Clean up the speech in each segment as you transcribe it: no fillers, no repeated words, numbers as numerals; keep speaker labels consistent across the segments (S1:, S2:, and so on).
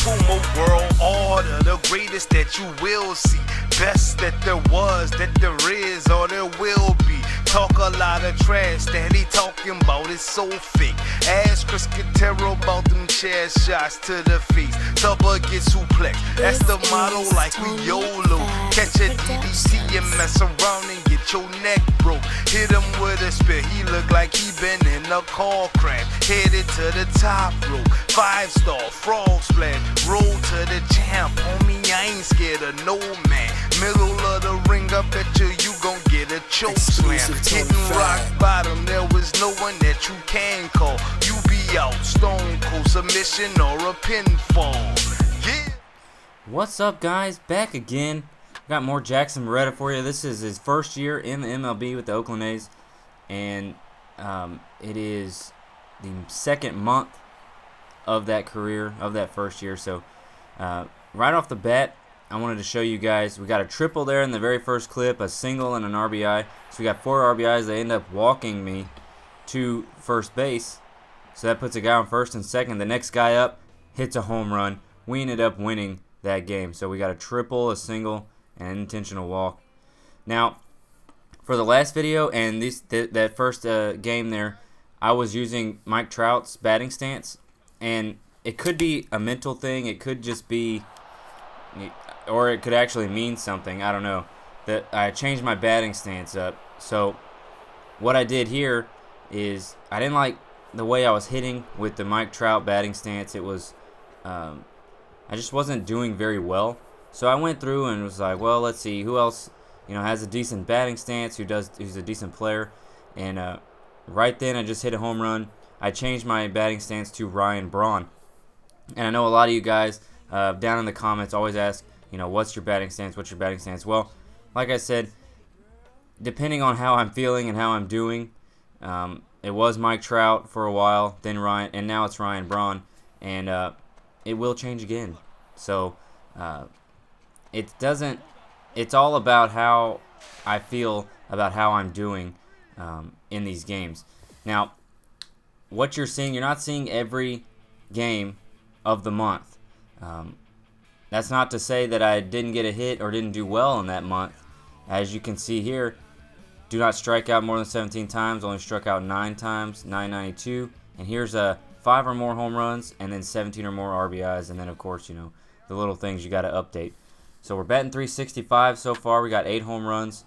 S1: Puma world order, the greatest that you will see. Best that there was, that there is, or there will be. Talk a lot of trash that he talking about, it's so fake. Ask Chris Katero about them chair shots to the face. Tubba get suplex, that's the motto like we YOLO. Catch a DDT and mess around and get your neck broke. Hit him with a spear, he look like he been in a car crash. Headed to the top rope, 5-star, frog splash. Roll to the champ, homie, I ain't scared of no man. Middle of the ring, I bet you gon' get a choke slam. Hitting rock bottom, there was no one that you can call. You be out, stone cold submission or a pinfall. Yeah.
S2: What's up, guys? Back again. Got more Jackson Barreta for you. This is his first year in the MLB with the Oakland A's, and it is the second month of that career, of that first year. So right off the bat, I wanted to show you guys, we got a triple there in the very first clip, a single and an RBI. So we got 4 RBIs. They end up walking me to first base. So that puts a guy on first and second. The next guy up hits a home run. We ended up winning that game. So we got a triple, a single, and an intentional walk. Now, for the last video and that first game there, I was using Mike Trout's batting stance. And it could be a mental thing. It could just be, or it could actually mean something. I don't know. That I changed my batting stance up. So what I did here is I didn't like the way I was hitting with the Mike Trout batting stance. It was I just wasn't doing very well. So I went through and was like, well, let's see who else has a decent batting stance, who's a decent player. And right then I just hit a home run. I changed my batting stance to Ryan Braun. And I know a lot of you guys down in the comments always ask, what's your batting stance? What's your batting stance? Well, like I said, depending on how I'm feeling and how I'm doing, it was Mike Trout for a while, then Ryan, and now it's Ryan Braun, and it will change again. So it's all about how I feel about how I'm doing in these games. Now, what you're seeing, you're not seeing every game of the month. That's not to say that I didn't get a hit or didn't do well in that month. As you can see here, do not strike out more than 17 times, only struck out 9 times, 992. And here's 5 or more home runs, and then 17 or more RBIs, and then of course, the little things you got to update. So we're batting 365 so far. We got 8 home runs.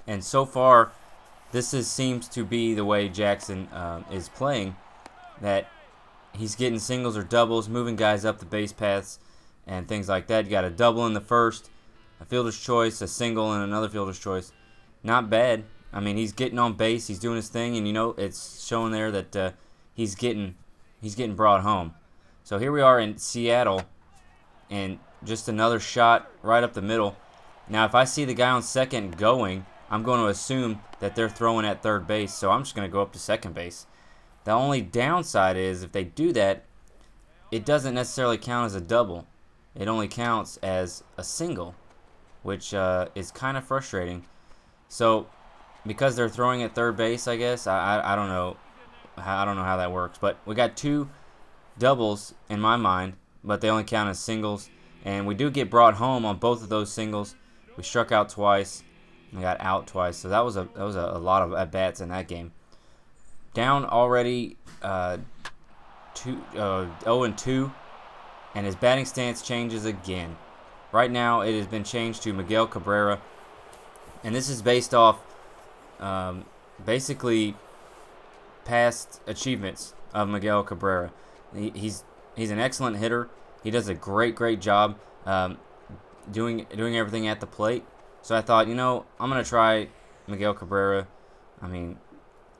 S2: And so far, this seems to be the way Jackson is playing, that he's getting singles or doubles, moving guys up the base paths, and things like that. You got a double in the first, a fielder's choice, a single, and another fielder's choice. Not bad. I mean, he's getting on base, he's doing his thing, and it's showing there that he's getting brought home. So here we are in Seattle, and just another shot right up the middle. Now, if I see the guy on second going, I'm going to assume that they're throwing at third base, so I'm just going to go up to second base. The only downside is if they do that, it doesn't necessarily count as a double. It only counts as a single, which is kind of frustrating. So because they're throwing at third base, I guess, I don't know. I don't know how that works. But we got 2 doubles in my mind, but they only count as singles. And we do get brought home on both of those singles. We struck out twice. We got out twice. So that was a lot of at-bats in that game. Down already 0-2, and his batting stance changes again. Right now it has been changed to Miguel Cabrera, and this is based off basically past achievements of Miguel Cabrera. He's an excellent hitter. He does a great job doing everything at the plate. So I thought, I'm going to try Miguel Cabrera. I mean,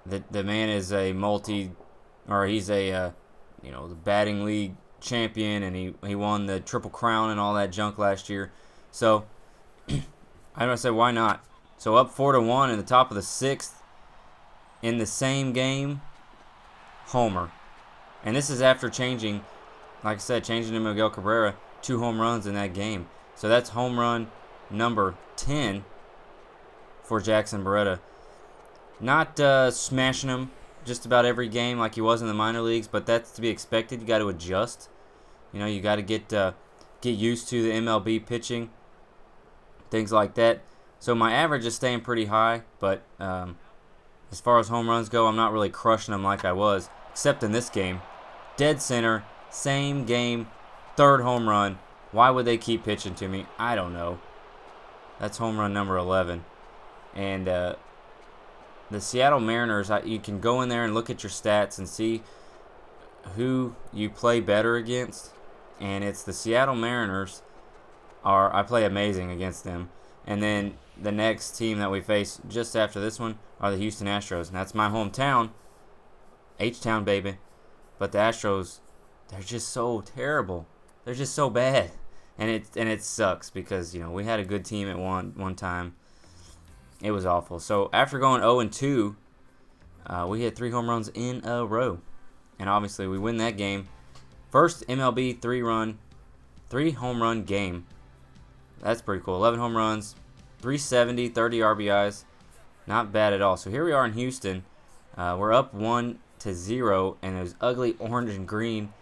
S2: the man is he's a the batting league champion, and he won the Triple Crown and all that junk last year. So I said, why not? So up 4-1 in the top of the 6th in the same game, homer. And this is after changing, like I said, changing to Miguel Cabrera, 2 home runs in that game. So that's home run number 10 for Jackson Barreta. Not smashing him just about every game like he was in the minor leagues, but that's to be expected. You got to adjust. You got to get used to the MLB pitching, things like that. So my average is staying pretty high, but as far as home runs go, I'm not really crushing them like I was, except in this game. Dead center, same game, third home run. Why would they keep pitching to me? I don't know. That's home run number 11. And the Seattle Mariners, you can go in there and look at your stats and see who you play better against. And it's the Seattle Mariners. I play amazing against them. And then the next team that we face just after this one are the Houston Astros. And that's my hometown. H-Town, baby. But the Astros, they're just so terrible. They're just so bad. And it sucks because, we had a good team at one time. It was awful. So after going 0-2, we hit 3 home runs in a row. And obviously we win that game. First MLB 3 home run game. That's pretty cool. 11 home runs, 370, 30 RBIs. Not bad at all. So here we are in Houston. We're up 1-0, and it was ugly orange and green.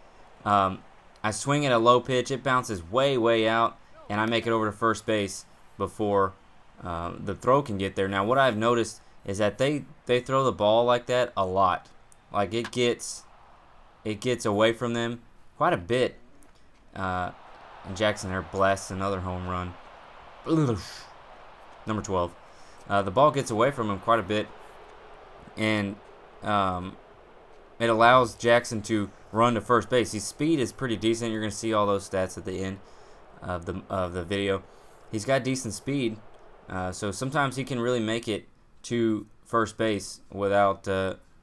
S2: I swing at a low pitch. It bounces way, way out, and I make it over to first base before the throw can get there. Now, what I've noticed is that they throw the ball like that a lot. Like, it gets away from them quite a bit. And Jackson there blasts another home run. Number 12. The ball gets away from him quite a bit, and it allows Jackson to run to first base. His speed is pretty decent. You're going to see all those stats at the end of the video. He's got decent speed, so sometimes he can really make it to first base without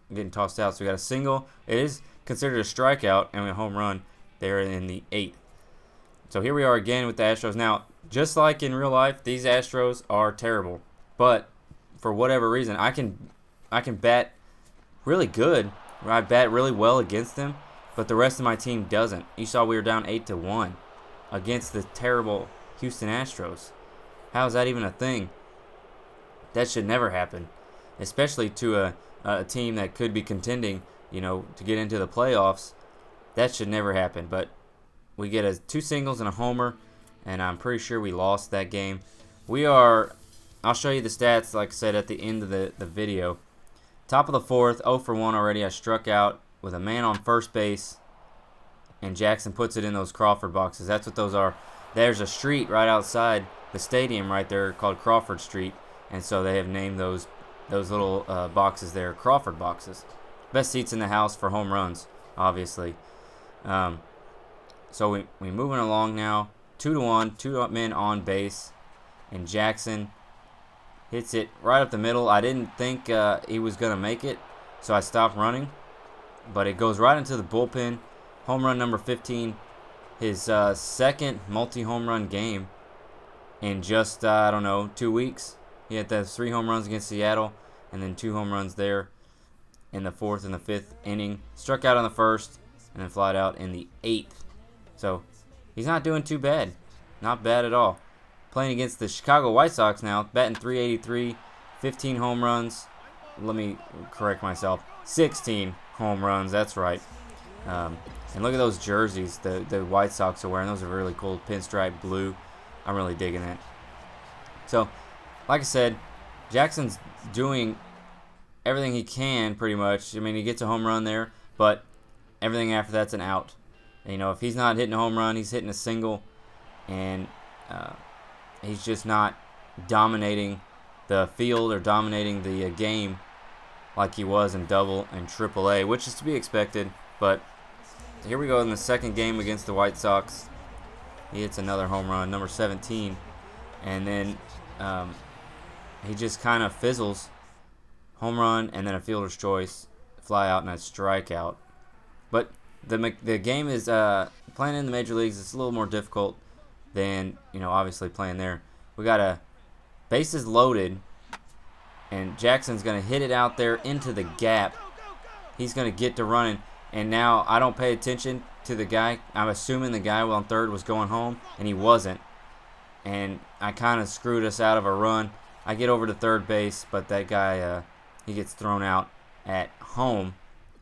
S2: getting tossed out. So we got a single. It is considered a strikeout and a home run there in the 8th. So here we are again with the Astros. Now, just like in real life, these Astros are terrible. But for whatever reason, I can bat really good. I bat really well against them, but the rest of my team doesn't. You saw we were down 8-1 against the terrible Houston Astros. How is that even a thing? That should never happen, especially to a team that could be contending, to get into the playoffs. That should never happen. But we get 2 singles and a homer, and I'm pretty sure we lost that game. I'll show you the stats, like I said, at the end of the video. Top of the 4th, 0 for 1 already. I struck out with a man on first base, and Jackson puts it in those Crawford boxes. That's what those are. There's a street right outside the stadium right there called Crawford Street, and so they have named those little boxes there Crawford boxes. Best seats in the house for home runs, obviously. So we moving along now. 2-1, 2 men on base, and Jackson hits it right up the middle. I didn't think he was going to make it, so I stopped running. But it goes right into the bullpen. Home run number 15. His second multi-home run game in just, 2 weeks. He had those 3 home runs against Seattle, and then 2 home runs there in the 4th and the 5th inning. Struck out on the 1st, and then flied out in the 8th. So he's not doing too bad. Not bad at all. Playing against the Chicago White Sox now, batting .383, 15 home runs. Let me correct myself. 16 home runs, that's right. And look at those jerseys the White Sox are wearing. Those are really cool. Pinstripe blue. I'm really digging that. So, like I said, Jackson's doing everything he can pretty much. I mean, he gets a home run there, but everything after that's an out. If he's not hitting a home run, he's hitting a single, and he's just not dominating the field or dominating the game like he was in Double and Triple A, which is to be expected. But here we go in the second game against the White Sox. He hits another home run, number 17, and then he just kind of fizzles. Home run and then a fielder's choice, fly out, and a strikeout. But the game is playing in the major leagues. It's a little more difficult than obviously playing there. We got a bases loaded, and Jackson's gonna hit it out there into the gap. He's gonna get to running, and now I don't pay attention to the guy. I'm assuming the guy on third was going home, and he wasn't. And I kind of screwed us out of a run. I get over to third base, but that guy he gets thrown out at home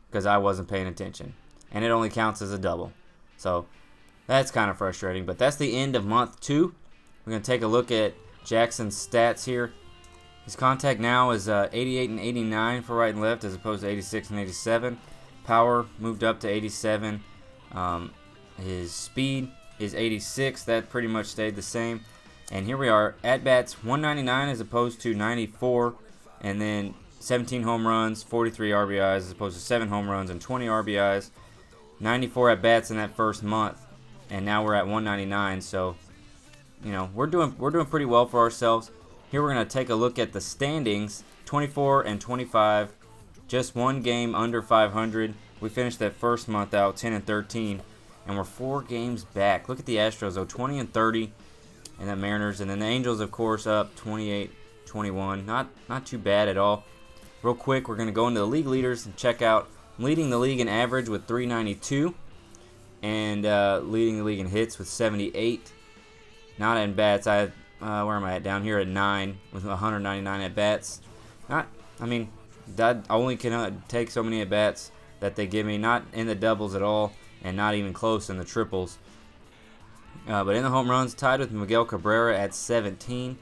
S2: because I wasn't paying attention. And it only counts as a double. So That's kind of frustrating, but that's the end of month 2. We're going to take a look at Jackson's stats here. His contact now is 88 and 89 for right and left as opposed to 86 and 87. Power moved up to 87. His speed is 86. That pretty much stayed the same. And here we are, at-bats 199 as opposed to 94. And then 17 home runs, 43 RBIs as opposed to 7 home runs and 20 RBIs. 94 at-bats in that first month. And now we're at 199. So, you know, we're doing pretty well for ourselves. Here we're going to take a look at the standings, 24 and 25, just one game under 500. We finished that first month out 10 and 13, and we're 4 games back. Look at the Astros, though, 20 and 30, and the Mariners, and then the Angels, of course, up 28-21. Not too bad at all. Real quick, we're going to go into the league leaders and check out. I'm leading the league in average with 392, and leading the league in hits with 78. Not in bats. Where am I at? Down here at 9 with 199 at bats. I only can take so many at bats that they give me. Not in the doubles at all, and not even close in the triples. But in the home runs, tied with Miguel Cabrera at 17,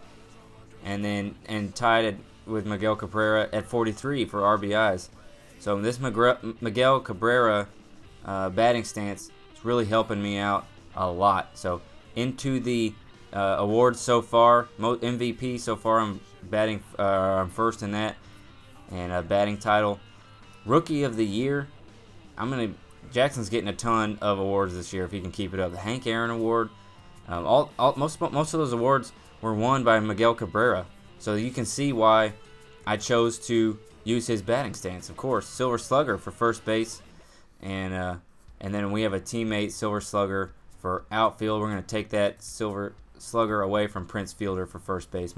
S2: and tied with Miguel Cabrera at 43 for RBIs. So this Miguel Cabrera batting stance is really helping me out a lot. So into the awards so far, MVP so far, I'm batting. I'm first in that, and a batting title. Rookie of the year, Jackson's getting a ton of awards this year if he can keep it up. The Hank Aaron Award, most of those awards were won by Miguel Cabrera. So you can see why I chose to use his batting stance. Of course, Silver Slugger for first base, and then we have a teammate Silver Slugger for outfield. We're going to take that Silver Slugger away from Prince Fielder for first base.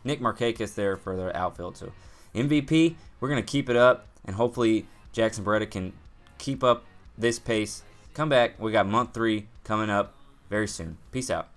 S2: Nick Markakis there for the outfield. So MVP, we're going to keep it up, and hopefully Jackson Barreta can keep up this pace. Come back. We got month 3 coming up very soon. Peace out.